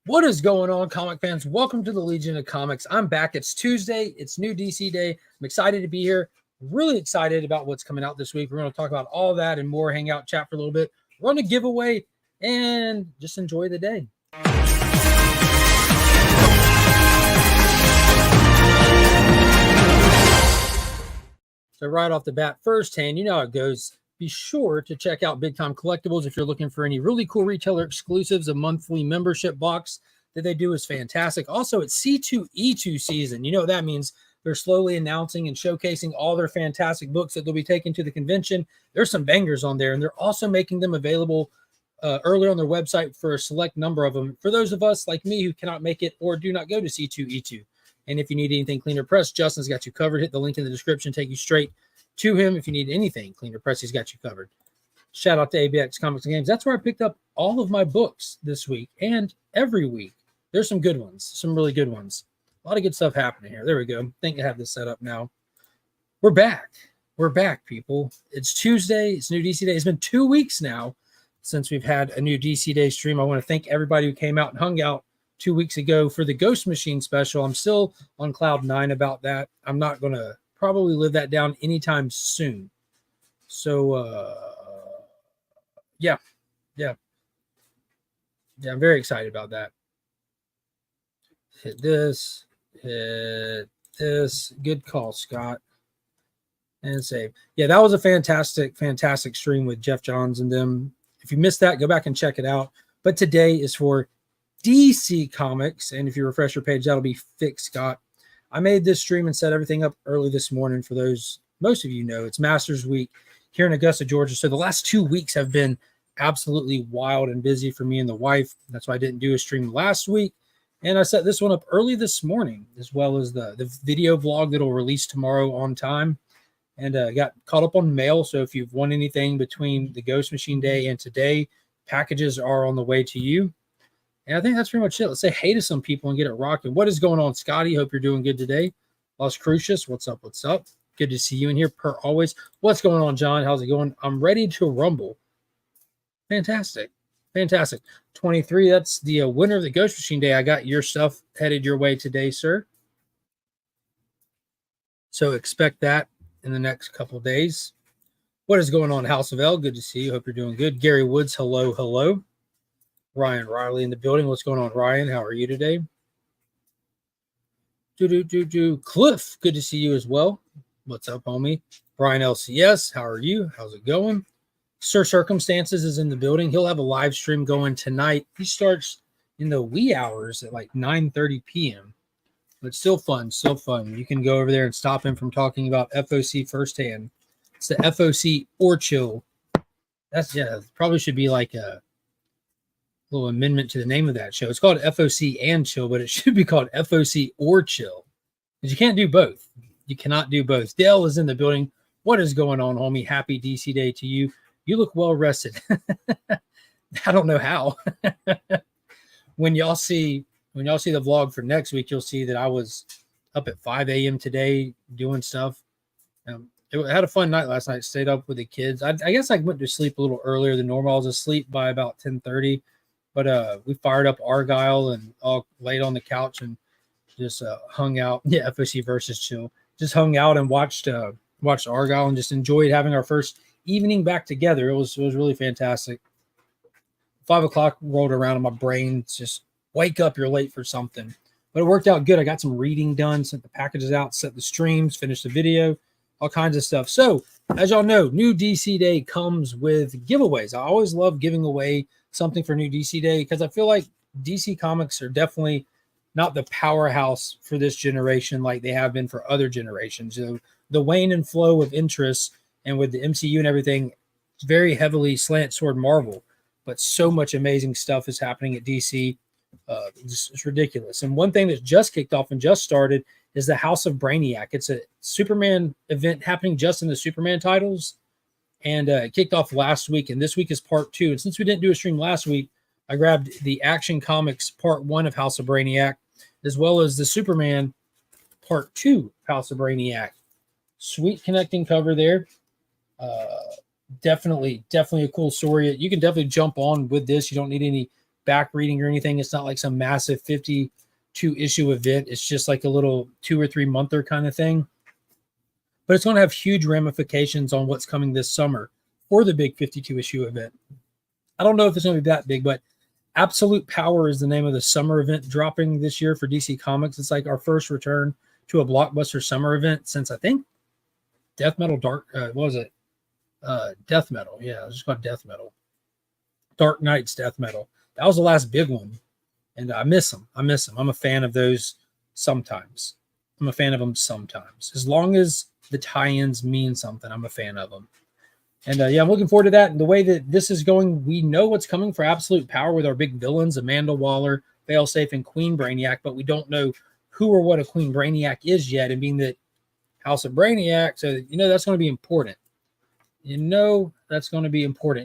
What is going on, comic fans? Welcome to the Legion of Comics. I'm back. It's Tuesday. It's new DC Day. I'm excited to be here. Really excited about what's coming out this week. We're going to talk about all that and more, hang out, chat for a little bit, run a giveaway, and just enjoy the day. So right off the bat, firsthand, you know how it goes. Be sure to check out Big Time Collectibles if you're looking for any really cool retailer exclusives. A monthly membership box that they do is fantastic. Also, it's C2E2 season. You know what that means. They're slowly announcing and showcasing all their fantastic books that they'll be taking to the convention. There's some bangers on there, and they're also making them available earlier on their website for a select number of them. For those of us like me who cannot make it or do not go to C2E2. And if you need anything Cleaner Press, Justin's got you covered. Hit the link in the description, take you straight to him. If you need anything Cleaner Press, he's got you covered. Shout out to ABX Comics and Games. That's where I picked up all of my books this week and every week. There's some good ones, some really good ones. A lot of good stuff happening here. There we go. I think I have this set up now. We're back. We're back, people. It's Tuesday. It's new DC Day. It's been 2 weeks now since we've had a new DC Day stream. I want to thank everybody who came out and hung out 2 weeks ago for the Ghost Machine special. I'm still on cloud 9 about that. I'm not going to probably live that down anytime soon. So, yeah, I'm very excited about that. Hit this. Good call, Scott. And save. Yeah, that was a fantastic stream with Jeff Johns and them. If you missed that, go back and check it out. But today is for DC Comics, and if you refresh your page, that'll be Fix Scott. I made this stream and set everything up early this morning. For those, most of you know, it's Masters Week here in Augusta, Georgia. So the last 2 weeks have been absolutely wild and busy for me and the wife. That's why I didn't do a stream last week. And I set this one up early this morning, as well as the video vlog that'll release tomorrow on time. And got caught up on mail. So if you've won anything between the Ghost Machine Day and today, packages are on the way to you. And I think that's pretty much it. Let's say hey to some people and get it rocking. What is going on, Scotty? Hope you're doing good today. Las Crucius, what's up? What's up? Good to see you in here, per always. What's going on, John? How's it going? I'm ready to rumble. Fantastic. 23, that's the winner of the Ghost Machine Day. I got your stuff headed your way today, sir. So expect that in the next couple of days. What is going on, House of L? Good to see you. Hope you're doing good. Gary Woods, hello. Ryan Riley in the building. What's going on, Ryan? How are you today? Cliff, good to see you as well. What's up, homie? Brian LCS, how are you? How's it going? Sir Circumstances is in the building. He'll have a live stream going tonight. He starts in the wee hours at like 9:30 p.m. But still fun. You can go over there and stop him from talking about FOC firsthand. It's the FOC or chill. That's, yeah, probably should be like a little amendment to the name of that show. It's called FOC and chill, but it should be called FOC or chill, because you can't do both. You cannot do both. Dale is in the building. What is going on, homie? Happy DC Day to you. You look well rested. I don't know how. When y'all see the vlog for next week, you'll see that I was up at 5 a.m. today doing stuff. I had a fun night last night. Stayed up with the kids. I guess I went to sleep a little earlier than normal. I was asleep by about 10:30. But we fired up Argyle and all laid on the couch and just hung out. Yeah, FOC versus chill. Just hung out and watched Argyle and just enjoyed having our first evening back together. It was really fantastic. 5 o'clock rolled around and my brain just wake up, you're late for something. But it worked out good. I got some reading done, sent the packages out, set the streams, finished the video, all kinds of stuff. So as y'all know, new DC Day comes with giveaways. I always love giving away something for new DC Day because I feel like DC Comics are definitely not the powerhouse for this generation like they have been for other generations. You know, the wane and flow of interest, and with the MCU and everything, it's very heavily slant toward Marvel. But so much amazing stuff is happening at DC. It's ridiculous. And one thing that's just kicked off and just started is the House of Brainiac. It's a Superman event happening just in the Superman titles. And it kicked off last week, and this week is part 2. And since we didn't do a stream last week, I grabbed the Action Comics part 1 of House of Brainiac, as well as the Superman part 2 House of Brainiac. Sweet connecting cover there. Definitely a cool story. You can definitely jump on with this. You don't need any back reading or anything. It's not like some massive 52 issue event. It's just like a little 2 or 3 monther kind of thing. But it's going to have huge ramifications on what's coming this summer for the big 52 issue event. I don't know if it's going to be that big, but Absolute Power is the name of the summer event dropping this year for DC Comics. It's like our first return to a blockbuster summer event since I think Death Metal Dark, what was it? Death Metal. Yeah, it was just called Death Metal. Dark Knight's Death Metal. That was the last big one. And I miss them. I'm a fan of those sometimes. As long as the tie-ins mean something, I'm a fan of them. And yeah, I'm looking forward to that. And the way that this is going, we know what's coming for Absolute Power with our big villains, Amanda Waller, Failsafe, and Queen Brainiac, but we don't know who or what a Queen Brainiac is yet. And being that House of Brainiac, so that's going to be important.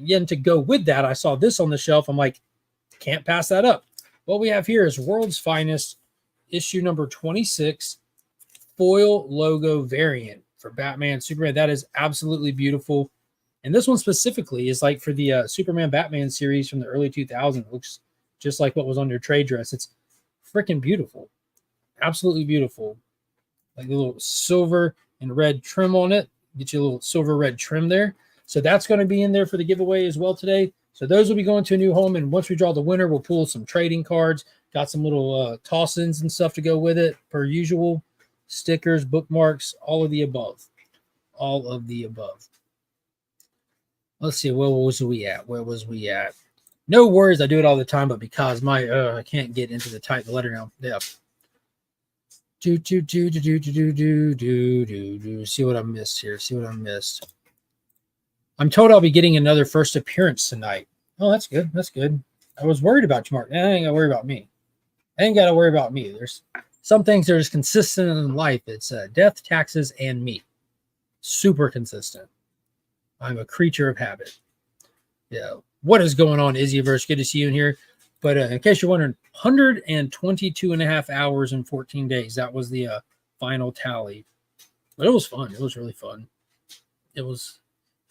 Yeah, and to go with that, I saw this on the shelf. I'm like, can't pass that up. What we have here is World's Finest, issue number 26, foil logo variant for Batman, Superman. That is absolutely beautiful. And this one specifically is like for the Superman Batman series from the early 2000s. It looks just like what was on your trade dress. It's freaking beautiful. Absolutely beautiful. Like a little silver and red trim on it. Get you a little silver red trim there. So that's going to be in there for the giveaway as well today. So those will be going to a new home. And once we draw the winner, we'll pull some trading cards. Got some little toss-ins and stuff to go with it, per usual. Stickers, bookmarks, all of the above. All of the above. Let's see, where was we at? No worries, I do it all the time, but because I can't get into the letter now. Yeah. See what I missed here. I'm told I'll be getting another first appearance tonight. Oh, that's good. I was worried about you, Mark. I ain't got to worry about me. There's some things that are just consistent in life. It's death, taxes, and me. Super consistent. I'm a creature of habit. Yeah. What is going on, Izzyverse? Good to see you in here. But in case you're wondering, 122 and a half hours and 14 days. That was the final tally. But it was fun. It was really fun. It was,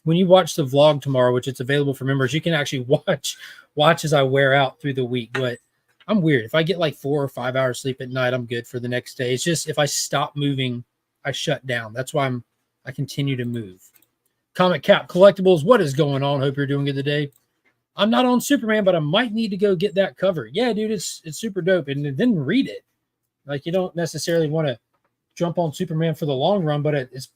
when you watch the vlog tomorrow, which it's available for members, you can actually watch as I wear out through the week. But I'm weird. If I get like 4 or 5 hours sleep at night, I'm good for the next day. It's just if I stop moving, I shut down. That's why I continue to move. Comic Cap Collectibles, what is going on? Hope you're doing good today. I'm not on Superman, but I might need to go get that cover. Yeah, dude, it's super dope. And then read it. Like, you don't necessarily want to jump on Superman for the long run, but it's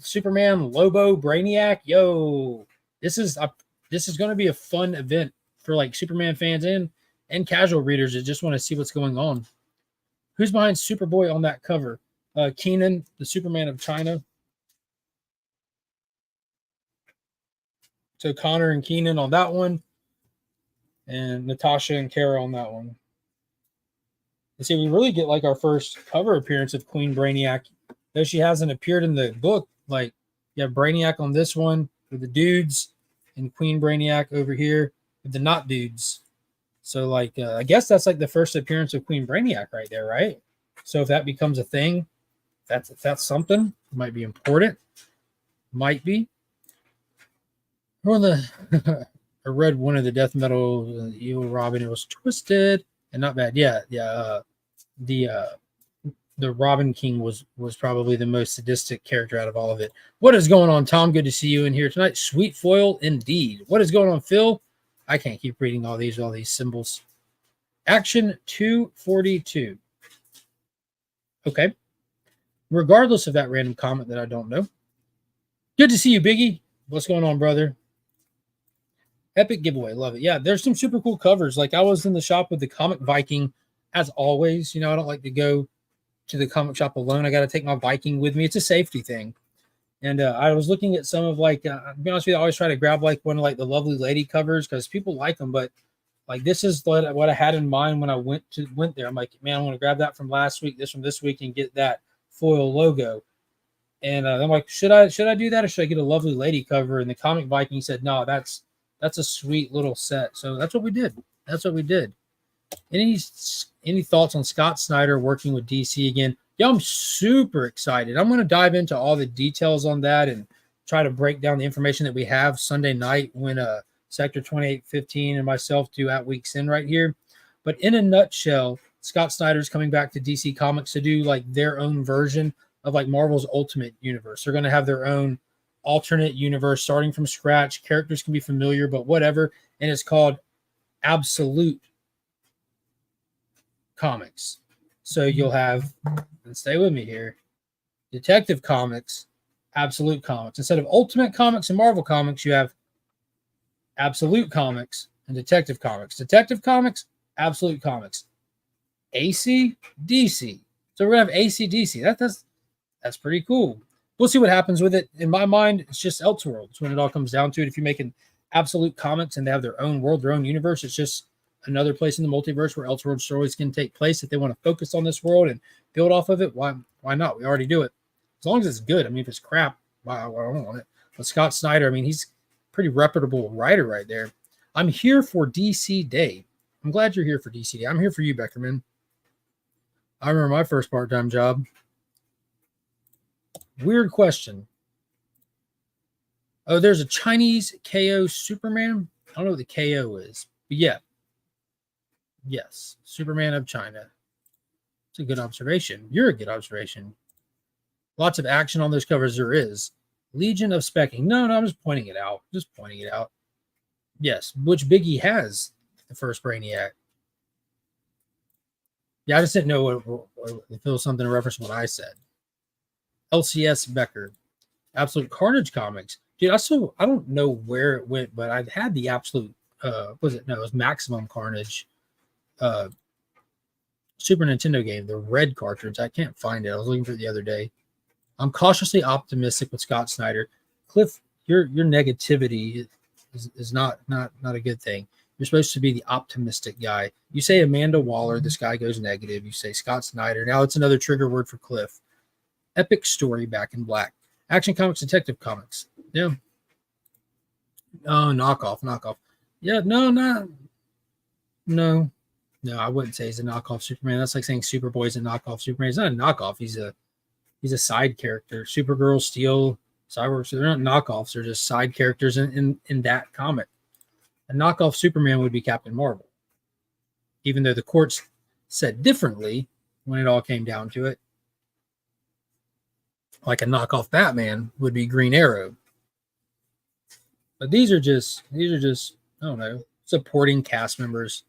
Superman, Lobo, Brainiac. Yo, this is going to be a fun event for like Superman fans and casual readers that just want to see what's going on. Who's behind Superboy on that cover? Keenan, the Superman of China. So Connor and Keenan on that one, and Natasha and Kara on that one. And see, we really get like our first cover appearance of Queen Brainiac, though she hasn't appeared in the book. Like, you have Brainiac on this one with the dudes, and Queen Brainiac over here with the not dudes. So, like, I guess that's like the first appearance of Queen Brainiac right there, right? So if that becomes a thing, if that's something, it might be important. Might be. I read one of the Death Metal Evil Robin. It was twisted and not bad. Yeah. The Robin King was probably the most sadistic character out of all of it. What is going on, Tom? Good to see you in here tonight. Sweet foil indeed. What is going on, Phil? I can't keep reading all these symbols. Action 242. Okay. Regardless of that random comment that I don't know. Good to see you, Biggie. What's going on, brother? Epic giveaway. Love it. Yeah, there's some super cool covers. Like, I was in the shop with the Comic Viking, as always. I don't like to go to the comic shop alone. I got to take my Viking with me. It's a safety thing. And I was looking at some of, like, to be honest with you, I always try to grab, like, one of, like, the Lovely Lady covers because people like them. But, like, this is what I had in mind when I went there. I'm like, man, I want to grab that from last week, this from this week, and get that foil logo. And I'm like, should I do that, or should I get a Lovely Lady cover? And the Comic Viking said, no, that's a sweet little set. So that's what we did. Any thoughts on Scott Snyder working with DC again? Yeah, I'm super excited. I'm going to dive into all the details on that and try to break down the information that we have Sunday night when Sector 2815 and myself do at Week's End right here. But in a nutshell, Scott Snyder's coming back to DC Comics to do like their own version of like Marvel's Ultimate Universe. They're going to have their own alternate universe starting from scratch. Characters can be familiar, but whatever. And it's called Absolute Comics. So you'll have, and stay with me here, Detective Comics, Absolute Comics. Instead of Ultimate Comics and Marvel Comics, you have Absolute Comics and Detective Comics. Detective Comics, Absolute Comics. AC, DC. So we're going to have AC, DC. That's pretty cool. We'll see what happens with it. In my mind, it's just Elseworlds when it all comes down to it. If you're making Absolute Comics and they have their own world, their own universe, it's just another place in the multiverse where Elseworld stories can take place. If they want to focus on this world and build off of it, why not? We already do it. As long as it's good. I mean, if it's crap, I don't want it. But Scott Snyder, I mean, he's a pretty reputable writer right there. I'm here for DC Day. I'm glad you're here for DC Day. I'm here for you, Beckerman. I remember my first part-time job. Weird question. Oh, there's a Chinese KO Superman. I don't know what the KO is. But yeah. Yes. Superman of China. It's a good observation. You're a good observation. Lots of action on those covers. There is. Legion of Specking. No, I'm just pointing it out. Just pointing it out. Yes. Which Biggie has the first Brainiac. Yeah, I just didn't know if it was something in reference to what I said. LCS Becker. Absolute Carnage Comics. Dude, I don't know where it went, but I had the Absolute, it was Maximum Carnage Super Nintendo game, the red cartridge. I can't find it. I was looking for it the other day. I'm cautiously optimistic with Scott Snyder. Cliff, your negativity is not a good thing. You're supposed to be the optimistic guy. You say Amanda Waller, this guy goes negative. You say Scott Snyder. Now it's another trigger word for Cliff. Epic Story Back in Black. Action Comics, Detective Comics. Yeah. Oh, knockoff. Yeah, no, I wouldn't say he's a knockoff Superman. That's like saying Superboy's a knockoff Superman. He's not a knockoff. He's a side character. Supergirl, Steel, Cyborg. So they're not knockoffs. They're just side characters in that comic. A knockoff Superman would be Captain Marvel. Even though the courts said differently when it all came down to it. Like a knockoff Batman would be Green Arrow. But these are just, I don't know, supporting cast members.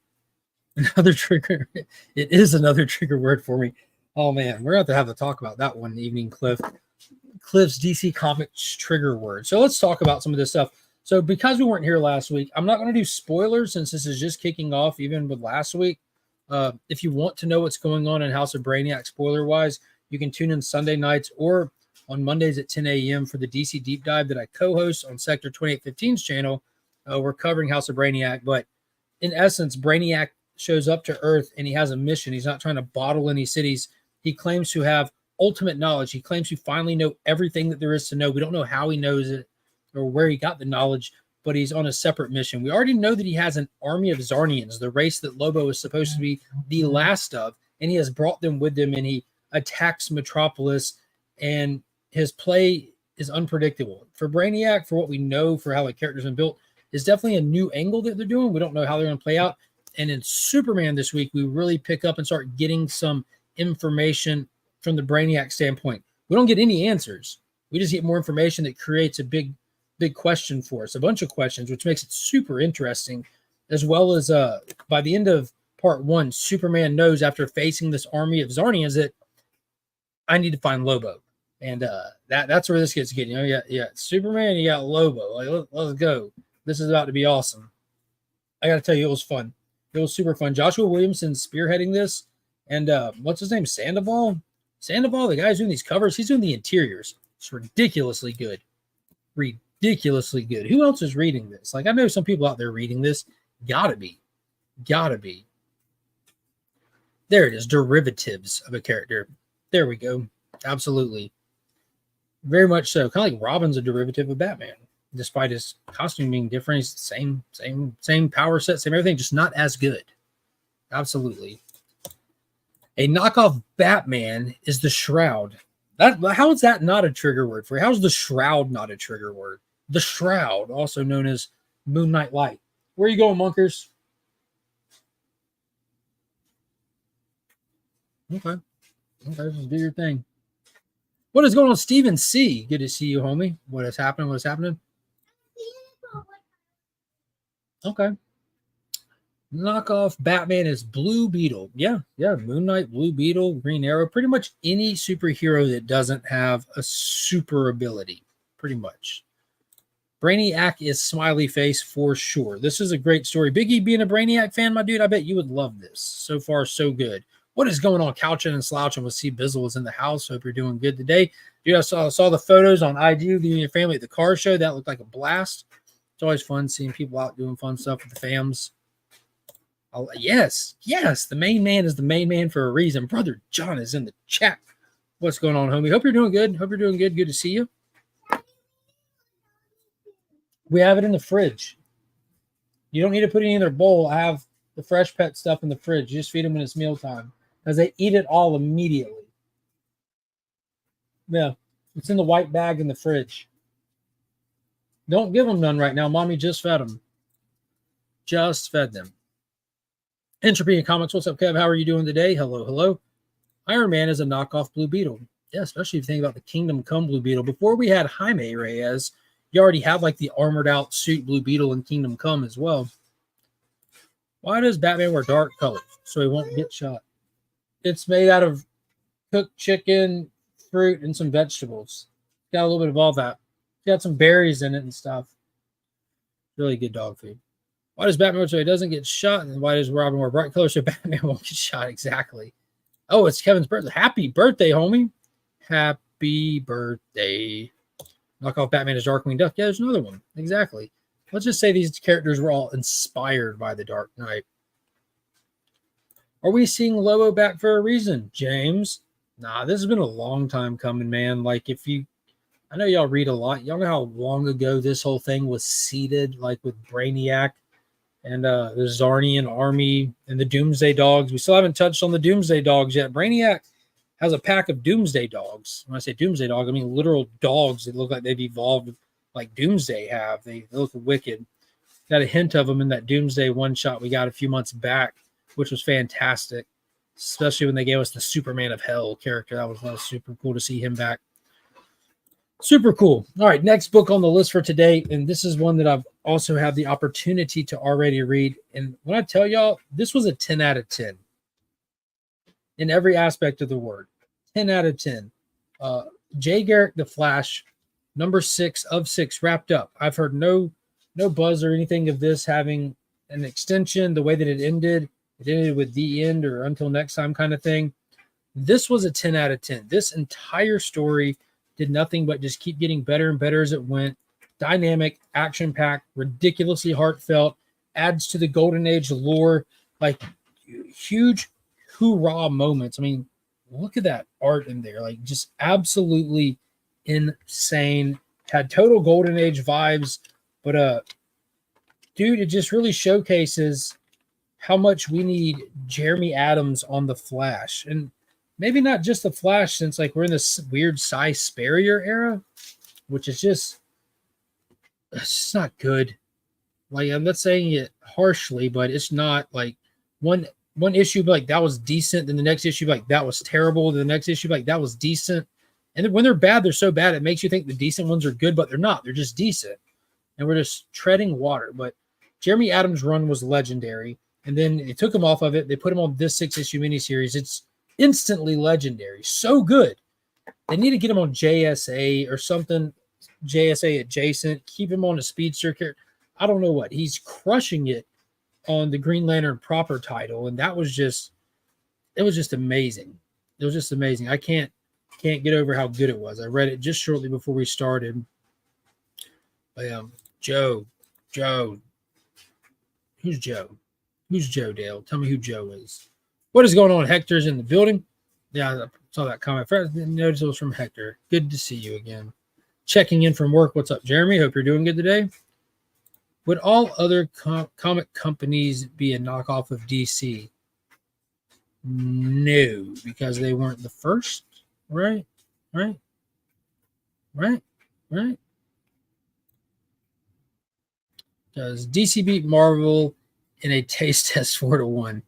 Another trigger. It is another trigger word for me. Oh man, we're going to have to talk about that one evening, Cliff. Cliff's DC Comics trigger word. So let's talk about some of this stuff. So because we weren't here last week, I'm not going to do spoilers since this is just kicking off even with last week. If you want to know what's going on in House of Brainiac spoiler-wise, you can tune in Sunday nights or on Mondays at 10 a.m. for the DC Deep Dive that I co-host on Sector 2815's channel. We're covering House of Brainiac, but in essence, Brainiac shows up to Earth and he has a mission. He's not trying to bottle any cities. He claims to have ultimate knowledge. He claims to finally know everything that there is to know. We don't know how he knows it or where he got the knowledge, but he's on a separate mission. We already know that he has an army of Zarnians, the race that Lobo is supposed to be the last of, and he has brought them with him, and he attacks Metropolis, and his play is unpredictable. For Brainiac, for what we know, for how the character's been built, is definitely a new angle that they're doing. We don't know how they're going to play out. And in Superman this week, we really pick up and start getting some information from the Brainiac standpoint. We don't get any answers. We just get more information that creates a big question for us, a bunch of questions, which makes it super interesting, as well as by the end of part one, Superman knows after facing this army of Zarnians that I need to find Lobo. And that's where this gets getting. Yeah, Superman, you got Lobo. Like, let's go. This is about to be awesome. I got to tell you, it was fun. It was super fun. Joshua Williamson spearheading this. And what's his name? Sandoval, the guy who's doing these covers, he's doing the interiors. It's ridiculously good. Ridiculously good. Who else is reading this? Like, I know some people out there reading this. Gotta be. There it is. Derivatives of a character. There we go. Absolutely. Very much so. Kind of like Robin's a derivative of Batman. Despite his costume being different, he's the same power set, same everything, just not as good. Absolutely. A knockoff Batman is the Shroud. How is that not a trigger word for you? How is the Shroud not a trigger word? The Shroud, also known as Moon Knight Light. Where are you going, Monkers? Okay. Okay, just do your thing. What is going on, Steven C? Good to see you, homie. What is happening? What's happening? Okay. Knockoff Batman is Blue Beetle. Yeah. Moon Knight, Blue Beetle, Green Arrow. Pretty much any superhero that doesn't have a super ability. Pretty much. Brainiac is smiley face for sure. This is a great story. Biggie, being a Brainiac fan, my dude, I bet you would love this. So far, so good. What is going on? Couching and slouching with C Bizzle is in the house. Hope you're doing good today. Dude, I saw the photos on IG of you and your family at the car show. That looked like a blast. It's always fun seeing people out doing fun stuff with the fams. Yes. The main man is the main man for a reason. Brother John is in the chat. What's going on, homie? Hope you're doing good. Good to see you. We have it in the fridge. You don't need to put it in their bowl. I have the fresh pet stuff in the fridge. You just feed them when it's mealtime because they eat it all immediately. Yeah, it's in the white bag in the fridge. Don't give them none right now. Mommy just fed them. Just fed them. Entropy in Comics. What's up, Kev? How are you doing today? Hello. Iron Man is a knockoff Blue Beetle. Yeah, especially if you think about the Kingdom Come Blue Beetle. Before we had Jaime Reyes, you already have like the armored out suit Blue Beetle in Kingdom Come as well. Why does Batman wear dark colors? So he won't get shot. It's made out of cooked chicken, fruit, and some vegetables. Got a little bit of all that. Got some berries in it and stuff. Really good dog food. Why does Batman wear so he doesn't get shot? And why does Robin wear bright colors so Batman won't get shot? Exactly. Oh, it's Kevin's birthday. Happy birthday, homie. Happy birthday. Knock off Batman as Darkwing Duck. Yeah, there's another one. Exactly. Let's just say these characters were all inspired by the Dark Knight. Are we seeing Lobo back for a reason, James? Nah, this has been a long time coming, man. Like, I know y'all read a lot. Y'all know how long ago this whole thing was seeded, like with Brainiac and the Zarnian army and the Doomsday Dogs. We still haven't touched on the Doomsday Dogs yet. Brainiac has a pack of Doomsday Dogs. When I say Doomsday Dog, I mean literal dogs that look like they've evolved like Doomsday have. They look wicked. Got a hint of them in that Doomsday one-shot we got a few months back, which was fantastic, especially when they gave us the Superman of Hell character. That was super cool to see him back. Super cool. All right, next book on the list for today, and this is one that I've also had the opportunity to already read. And when I tell y'all, this was a 10 out of 10 in every aspect of the word. 10 out of 10. Jay Garrick, The Flash, number 6 of 6, wrapped up. I've heard no buzz or anything of this having an extension. The way that it ended with the end or until next time kind of thing. This was a 10 out of 10. This entire story did nothing but just keep getting better and better as it went. Dynamic, action-packed, ridiculously heartfelt, adds to the Golden Age lore, like huge hoorah moments. I mean, look at that art in there. Like, just absolutely insane. Had total Golden Age vibes, but dude, it just really showcases how much we need Jeremy Adams on the Flash. And maybe not just the Flash, since like we're in this weird Cy Spurrier era, which is just, it's just not good. Like, I'm not saying it harshly, but it's not like one issue like that was decent, then the next issue like that was terrible, then the next issue like that was decent. And then when they're bad, they're so bad it makes you think the decent ones are good, but they're not. They're just decent. And we're just treading water. But Jeremy Adams' run was legendary. And then they took him off of it. They put him on this 6-issue miniseries. It's instantly legendary. So good. They need to get him on JSA or something, JSA adjacent. Keep him on a speedster character. I don't know what. He's crushing it on the Green Lantern proper title. And that was just, it was just amazing. It was just amazing. I can't get over how good it was. I read it just shortly before we started. Joe. Who's Joe? Who's Joe, Dale? Tell me who Joe is. What is going on? Hector's in the building. Yeah, I saw that comment. First, notice it was from Hector. Good to see you again. Checking in from work. What's up, Jeremy? Hope you're doing good today. Would all other comic companies be a knockoff of DC? No, because they weren't the first. Right. Does DC beat Marvel in a taste test 4-1?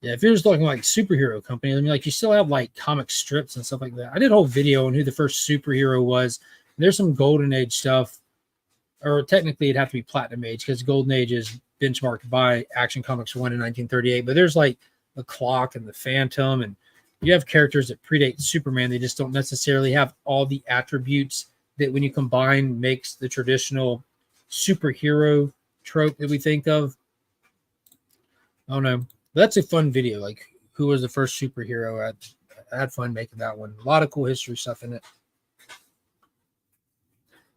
Yeah, if you're just looking like superhero company, I mean, like you still have like comic strips and stuff like that. I did a whole video on who the first superhero was. There's some Golden Age stuff, or technically it'd have to be Platinum Age because Golden Age is benchmarked by Action Comics 1 in 1938. But there's like the Clock and the Phantom, and you have characters that predate Superman. They just don't necessarily have all the attributes that when you combine makes the traditional superhero trope that we think of. I don't know. That's a fun video. Like, who was the first superhero? I had fun making that one. A lot of cool history stuff in it.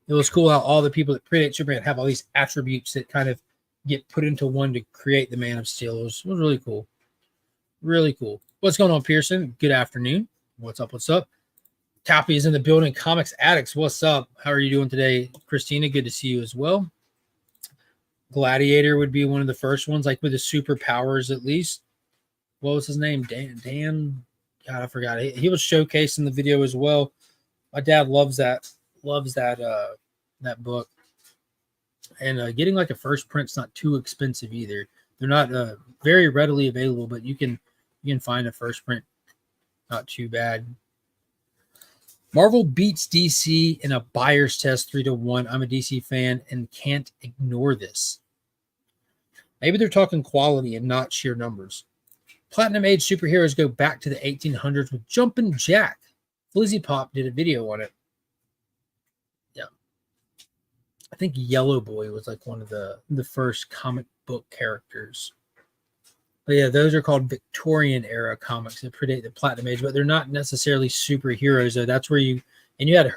It was cool how all the people that predate Superman have all these attributes that kind of get put into one to create the Man of Steel. It was really cool. Really cool. What's going on, Pearson? Good afternoon. What's up? What's up? Tappy is in the building. Comics Addicts, what's up? How are you doing today? Christina, good to see you as well. Gladiator would be one of the first ones, like with the superpowers at least. What was his name? Dan. God, I forgot. He was showcased in the video as well. My dad loves that book. And getting like a first print's not too expensive either. They're not very readily available, but you can find a first print. Not too bad. Marvel beats DC in a buyer's test 3-1. I'm a DC fan and can't ignore this. Maybe they're talking quality and not sheer numbers. Platinum Age superheroes go back to the 1800s with Jumpin' Jack. Flizzy Pop did a video on it. Yeah. I think Yellow Boy was like one of the first comic book characters. But yeah, those are called Victorian era comics that predate the Platinum Age, but they're not necessarily superheroes. So that's where you had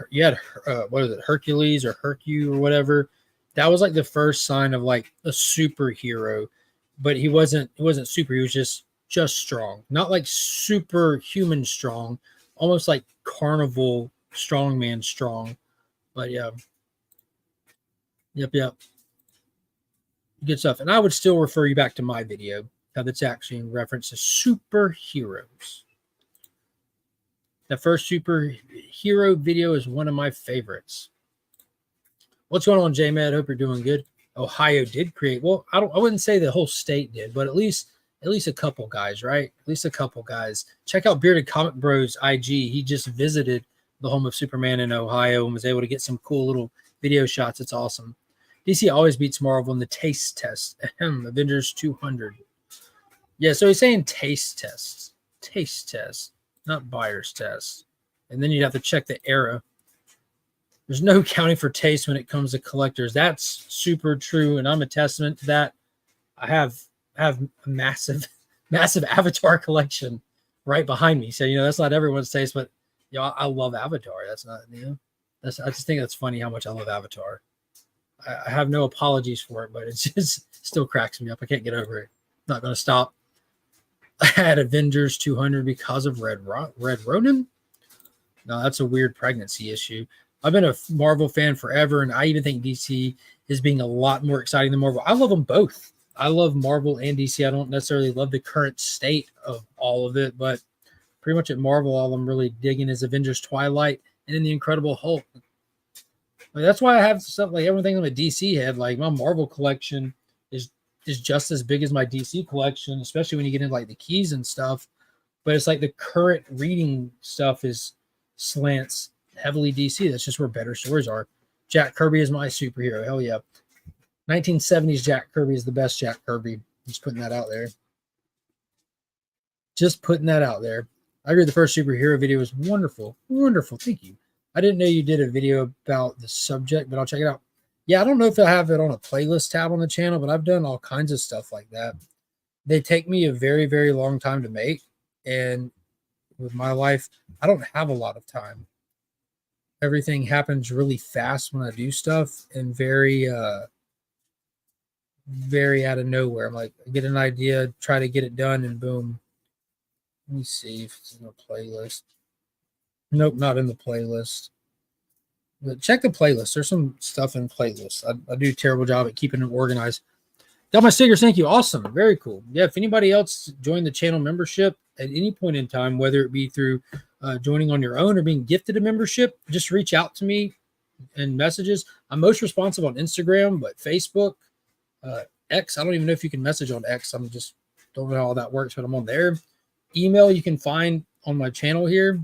what is it, Hercules or Hercule or whatever. That was like the first sign of like a superhero, but he wasn't super. He was just strong, not like superhuman strong, almost like carnival strongman strong. But yeah, yep, good stuff. And I would still refer you back to my video. That's actually in reference to superheroes. The first superhero video is one of my favorites. What's going on, J-Med? Hope you're doing good. Ohio did create. Well, I wouldn't say the whole state did, but at least a couple guys, right? At least a couple guys. Check out Bearded Comic Bros IG. He just visited the home of Superman in Ohio and was able to get some cool little video shots. It's awesome. DC always beats Marvel in the taste test. Avengers 200. Yeah, so he's saying taste tests, not buyer's tests. And then you'd have to check the era. There's no accounting for taste when it comes to collectors. That's super true, and I'm a testament to that. I have a massive Avatar collection right behind me. So, that's not everyone's taste, but, I love Avatar. That's not, I just think that's funny how much I love Avatar. I have no apologies for it, but it just still cracks me up. I can't get over it. Not going to stop. I had Avengers 200 because of Red Ronin. No, that's a weird pregnancy issue. I've been a Marvel fan forever, and I even think DC is being a lot more exciting than Marvel. I love them both. I love Marvel and DC. I don't necessarily love the current state of all of it, but pretty much at Marvel, all I'm really digging is Avengers Twilight and then the Incredible Hulk. Like, that's why I have stuff like everything on a DC head. Like my Marvel collection is just as big as my DC collection, especially when you get into like the keys and stuff. But it's like the current reading stuff is slants heavily DC. That's just where better stories are. Jack Kirby is my superhero. Hell yeah. 1970s Jack Kirby is the best Jack Kirby. Just putting that out there. I agree the first superhero video was wonderful. Wonderful. Thank you. I didn't know you did a video about the subject, but I'll check it out. Yeah, I don't know if I have it on a playlist tab on the channel, but I've done all kinds of stuff like that. They take me a very, very long time to make. And with my life, I don't have a lot of time. Everything happens really fast when I do stuff and very out of nowhere. I'm like, I get an idea, try to get it done, and boom. Let me see if it's in the playlist. Nope, not in the playlist. But check the playlist. There's some stuff in playlists. I do a terrible job at keeping it organized. Got my stickers. Thank you. Awesome. Very cool. Yeah, if anybody else joined the channel membership at any point in time, whether it be through joining on your own or being gifted a membership, just reach out to me in messages. I'm most responsive on Instagram, but Facebook, X. I don't even know if you can message on X. I'm just don't know how all that works, but I'm on there. Email you can find on my channel here.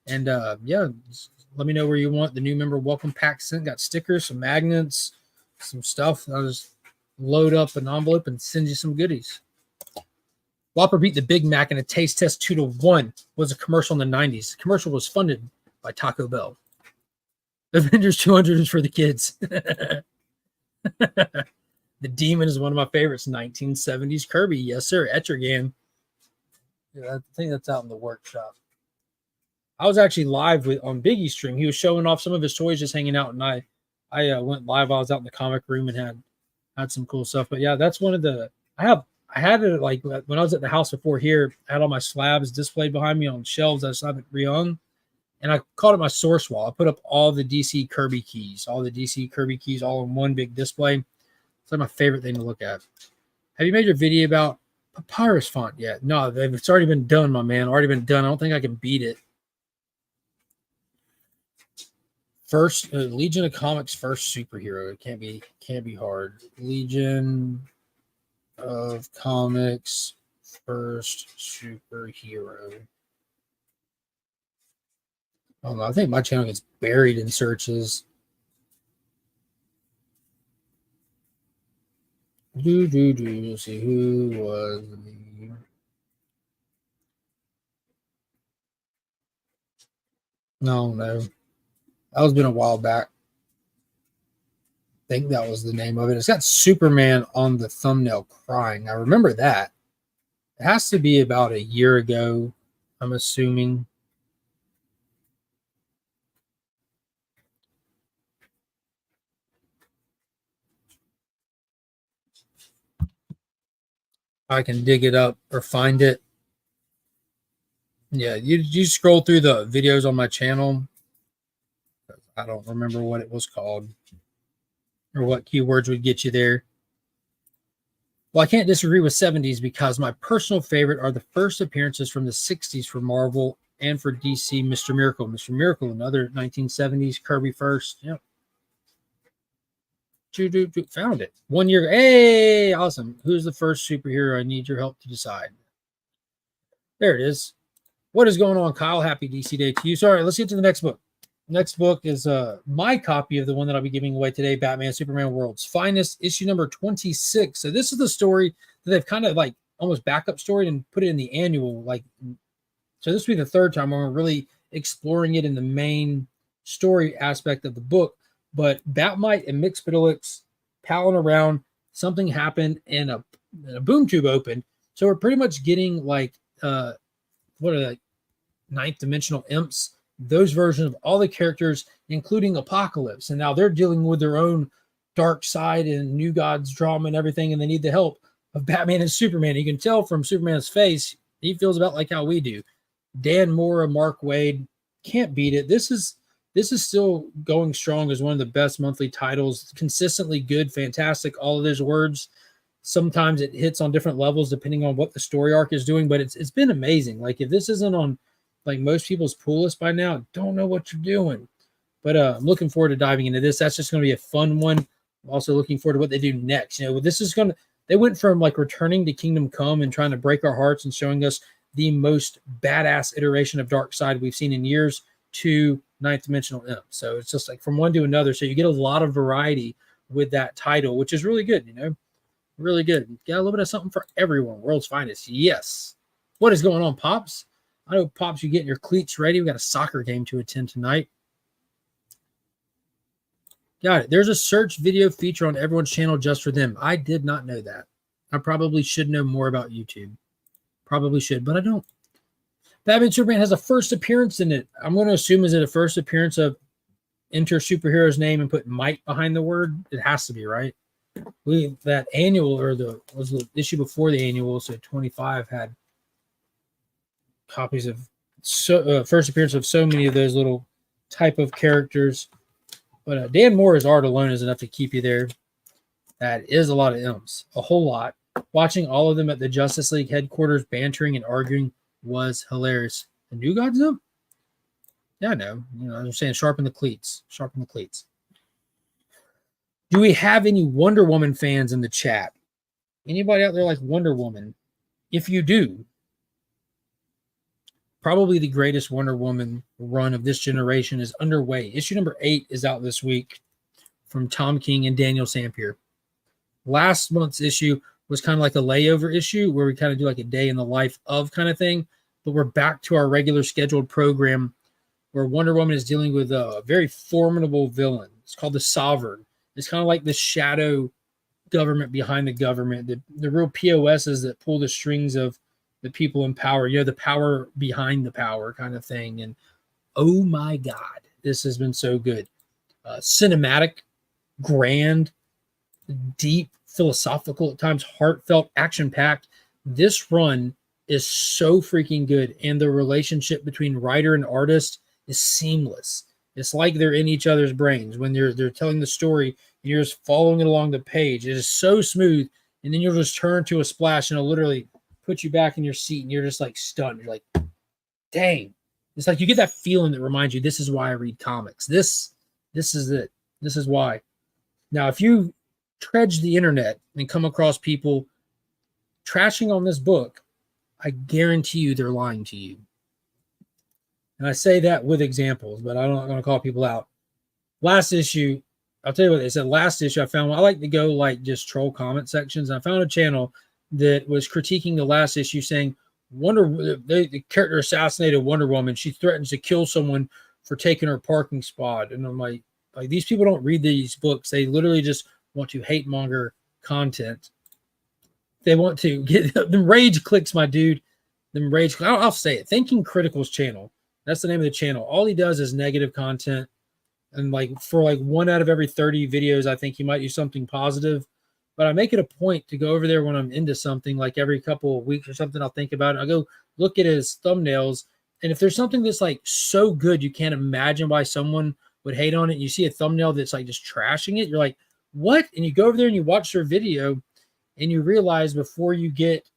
And yeah, let me know where you want the new member welcome pack sent. Got stickers, some magnets, some stuff. I'll just load up an envelope and send you some goodies. Whopper beat the Big Mac in a taste test 2-1. Was a commercial in the 90s. The commercial was funded by Taco Bell. Avengers 200 is for the kids. The Demon is one of my favorites. 1970s Kirby. Yes, sir. Etrigan. Yeah, I think that's out in the workshop. I was actually live on Biggie's stream. He was showing off some of his toys, just hanging out, and I went live. I was out in the comic room and had some cool stuff. But yeah, that's one of the I had it like when I was at the house before here. I had all my slabs displayed behind me on shelves. I still haven't rehung, and I called it my source wall. I put up all the DC Kirby keys, all in one big display. It's like my favorite thing to look at. Have you made your video about Papyrus font yet? No, it's already been done, my man. Already been done. I don't think I can beat it. First, Legion of Comics first superhero. It can't be hard. Legion of Comics first superhero. I don't know. I think my channel gets buried in searches. Let's see who was the. No. That was been a while back. I think that was the name of it. It's got Superman on the thumbnail crying. I remember that. It has to be about a year ago, I'm assuming. I can dig it up or find it. Yeah, you scroll through the videos on my channel. I don't remember what it was called or what keywords would get you there. Well, I can't disagree with 70s because my personal favorite are the first appearances from the 60s for Marvel and for DC. Mr. Miracle. Mr. Miracle, another 1970s Kirby first. Yep. Found it. 1 year. Hey, awesome. Who's the first superhero? I need your help to decide. There it is. What is going on, Kyle? Happy DC Day to you. Sorry, let's get to the next book. Next book is my copy of the one that I'll be giving away today, Batman Superman World's Finest, issue number 26. So this is the story that they've kind of like almost backup story and put it in the annual. So this will be the third time we're really exploring it in the main story aspect of the book. But Batmite and Mixpidolix palling around. Something happened and a boom tube opened. So we're pretty much getting like what are they? Ninth dimensional imps. Those versions of all the characters, including Apocalypse. And now they're dealing with their own dark side and New Gods drama and everything, and they need the help of Batman and Superman. You can tell from Superman's face, he feels about like how we do. Dan Mora, Mark Waid, can't beat it. This is still going strong as one of the best monthly titles. Consistently good, fantastic, all of those words. Sometimes it hits on different levels depending on what the story arc is doing, but it's been amazing. Like if this isn't on like most people's pool list by now, don't know what you're doing. But I'm looking forward to diving into this. That's just going to be a fun one. I'm also looking forward to what they do next. You know, this is going to, they went from like returning to Kingdom Come and trying to break our hearts and showing us the most badass iteration of Darkseid we've seen in years to Ninth Dimensional Imp. So it's just like from one to another. So you get a lot of variety with that title, which is really good, you know, really good. Got a little bit of something for everyone. World's Finest. Yes. What is going on, Pops? I know, Pops, you getting your cleats ready. We got a soccer game to attend tonight. Got it. There's a search video feature on everyone's channel just for them. I did not know that. I probably should know more about YouTube. Probably should, but I don't. Batman Superman has a first appearance in it. I'm going to assume is it a first appearance of enter superhero's name and put might behind the word? It has to be, right? That annual or was the issue before the annual, so 25 had copies of first appearance of so many of those little type of characters. But Dan Mora's art alone is enough to keep you there. That is a lot of imps, a whole lot. Watching all of them at the Justice League headquarters bantering and arguing was hilarious. The New Gods imp? Yeah, I know. You know, I'm saying sharpen the cleats. Sharpen the cleats. Do we have any Wonder Woman fans in the chat? Anybody out there like Wonder Woman? If you do, probably the greatest Wonder Woman run of this generation is underway. Issue number 8 is out this week from Tom King and Daniel Sampier. Last month's issue was kind of like a layover issue where we kind of do like a day in the life of kind of thing, but we're back to our regular scheduled program where Wonder Woman is dealing with a very formidable villain. It's called the Sovereign. It's kind of like the shadow government behind the government, the real POSs that pull the strings of the people in power, the power behind the power kind of thing. And oh my God, this has been so good. Cinematic, grand, deep, philosophical, at times heartfelt, action-packed. This run is so freaking good. And the relationship between writer and artist is seamless. It's like they're in each other's brains when they're telling the story and you're just following it along the page. It is so smooth. And then you'll just turn to a splash and it'll literally put you back in your seat and you're just like stunned. You're like, dang. It's like you get that feeling that reminds you, this is why I read comics. This is it. This is why. Now, if you trudge the internet and come across people trashing on this book, I guarantee you they're lying to you. And I say that with examples, but I'm not going to call people out. Last issue, I'll tell you what they said. Last issue, I found, I like to go like just troll comment sections. And I found a channel that was critiquing the last issue saying, the character assassinated Wonder Woman. She threatens to kill someone for taking her parking spot. And I'm like these people don't read these books. They literally just want to hate monger content. They want to get them rage clicks, my dude. Them rage. I'll say it. Thinking Critical's channel. That's the name of the channel. All he does is negative content. And for 1 out of every 30 videos, I think he might do something positive. But I make it a point to go over there when I'm into something, like every couple of weeks or something, I'll think about it. I'll go look at his thumbnails. And if there's something that's so good, you can't imagine why someone would hate on it. And you see a thumbnail that's just trashing it. You're like, what? And you go over there and you watch their video and you realize before you get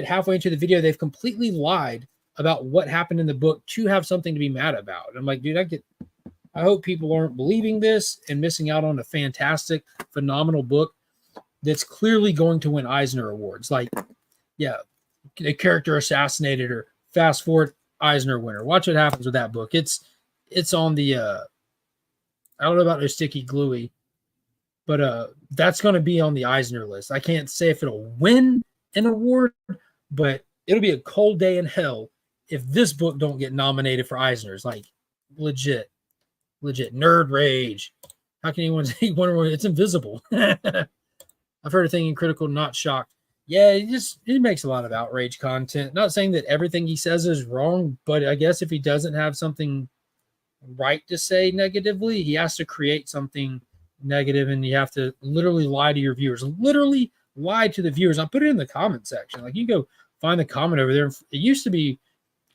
halfway into the video, they've completely lied about what happened in the book to have something to be mad about. And I'm like, dude, I hope people aren't believing this and missing out on a fantastic, phenomenal book that's clearly going to win Eisner Awards. A character assassinated or fast forward Eisner winner. Watch what happens with that book. It's on the I don't know about no sticky gluey, but that's going to be on the Eisner list. I can't say if it'll win an award, but it'll be a cold day in hell if this book don't get nominated for Eisner's. Legit nerd rage. How can anyone say Wonder Woman? It's invisible. I've heard a thing in Critical, not shocked. Yeah, he makes a lot of outrage content. Not saying that everything he says is wrong, but I guess if he doesn't have something right to say negatively, he has to create something negative, and you have to literally lie to your viewers. Literally lie to the viewers. I'll put it in the comment section. You go find the comment over there. It used to be,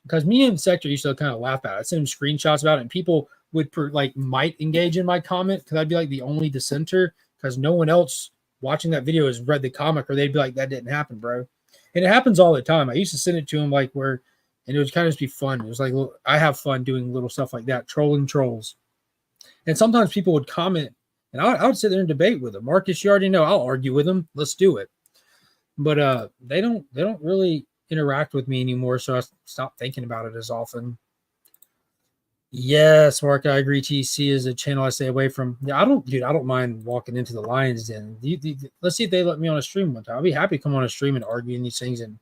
because me and Sector used to kind of laugh at it. I'd send him screenshots about it, and people would might engage in my comment because I'd be the only dissenter because no one else watching that video has read the comic, or they'd be like, that didn't happen, bro. And it happens all the time. I used to send it to him and it would kind of just be fun. It was I have fun doing little stuff like that, trolling trolls. And sometimes people would comment, and I would sit there and debate with them. Marcus, you already know I'll argue with them. Let's do it. But they don't really interact with me anymore, so I stopped thinking about it as often. Yes, Mark, I agree. TC is a channel I stay away from. Yeah, I don't mind walking into the Lions Den. Let's see if they let me on a stream one time. I'll be happy to come on a stream and argue in these things. And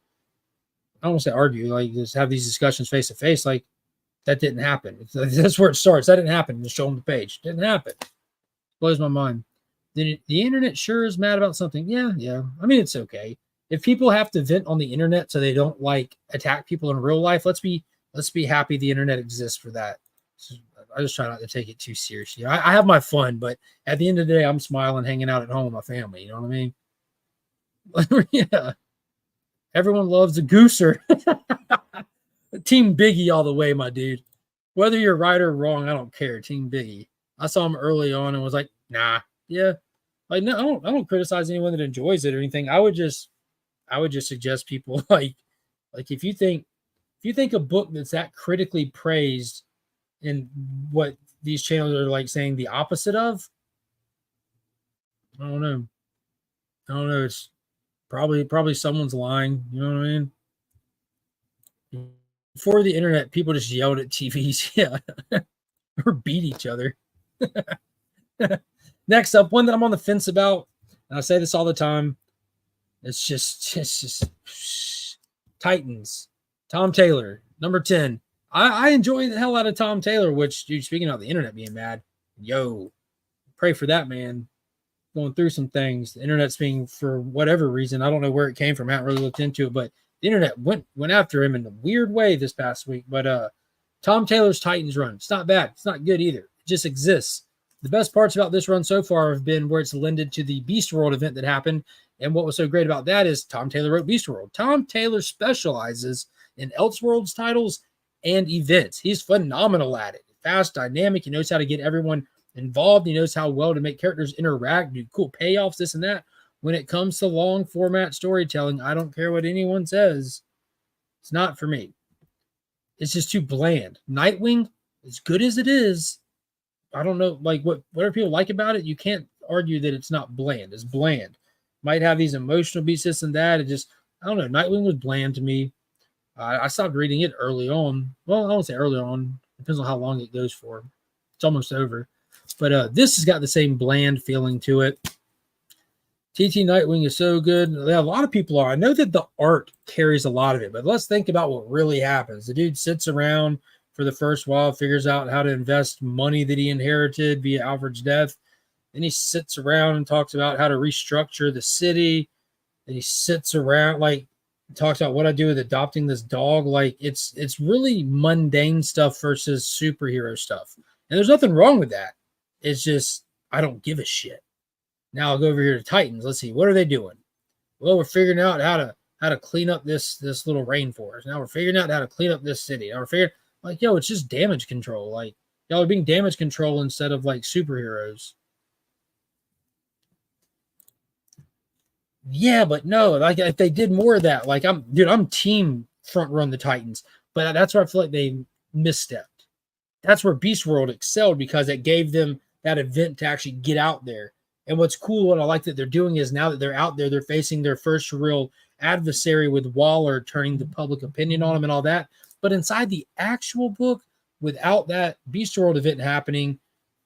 I don't want to say argue, just have these discussions face to face. That didn't happen. That's where it starts. That didn't happen. Just show them the page. Didn't happen. Blows my mind. The internet sure is mad about something. Yeah. I mean, it's okay. If people have to vent on the internet so they don't attack people in real life, let's be happy the internet exists for that. I just try not to take it too seriously. I have my fun, but at the end of the day, I'm smiling, hanging out at home with my family. You know what I mean? Yeah. Everyone loves a gooser. Team Biggie all the way, my dude. Whether you're right or wrong, I don't care. Team Biggie. I saw him early on and was like, nah, yeah. No, I don't criticize anyone that enjoys it or anything. I would just suggest people if you think a book that's that critically praised and what these channels are saying the opposite of, I don't know. I don't know. It's probably someone's lying. You know what I mean? Before the internet, people just yelled at TVs, yeah, or beat each other. Next up, one that I'm on the fence about, and I say this all the time. It's just Titans. Tom Taylor, number 10. I enjoy the hell out of Tom Taylor, which, dude, speaking of the internet being mad, yo, pray for that man. Going through some things. The internet's being, for whatever reason, I don't know where it came from. I haven't really looked into it, but the internet went after him in a weird way this past week. But Tom Taylor's Titans run, it's not bad. It's not good either. It just exists. The best parts about this run so far have been where it's lended to the Beast World event that happened. And what was so great about that is Tom Taylor wrote Beast World. Tom Taylor specializes in Elseworlds titles and events. He's phenomenal at it. Fast, dynamic. He knows how to get everyone involved. He knows how well to make characters interact, do cool payoffs, this and that. When it comes to long format storytelling, I don't care what anyone says. It's not for me. It's just too bland. Nightwing, as good as it is, I don't know, like whatever people like about it, you can't argue that it's not bland. It's bland. Might have these emotional beats, this and that. It just, I don't know. Nightwing was bland to me. I stopped reading it early on. Well, I won't say early on. Depends on how long it goes for. It's almost over. But this has got the same bland feeling to it. TT Nightwing is so good. Yeah, a lot of people are. I know that the art carries a lot of it, but let's think about what really happens. The dude sits around for the first while, figures out how to invest money that he inherited via Alfred's death. Then he sits around and talks about how to restructure the city. And he sits around, like, talks about what I do with adopting this dog. Like, it's really mundane stuff versus superhero stuff. And there's nothing wrong with that. It's just, I don't give a shit. Now I'll go over here to Titans. Let's see, what are they doing? Well, we're figuring out how to clean up this little rainforest. Now we're figuring out how to clean up this city. Now we're figuring, like, yo, it's just damage control. Like, y'all are being damage control instead of like superheroes. Yeah, but no, like if they did more of that, like I'm team front run the Titans, but that's where I feel like they misstepped. That's where Beast World excelled because it gave them that event to actually get out there. And what's cool, what I like that they're doing is now that they're out there, they're facing their first real adversary with Waller turning the public opinion on them and all that. But inside the actual book, without that Beast World event happening,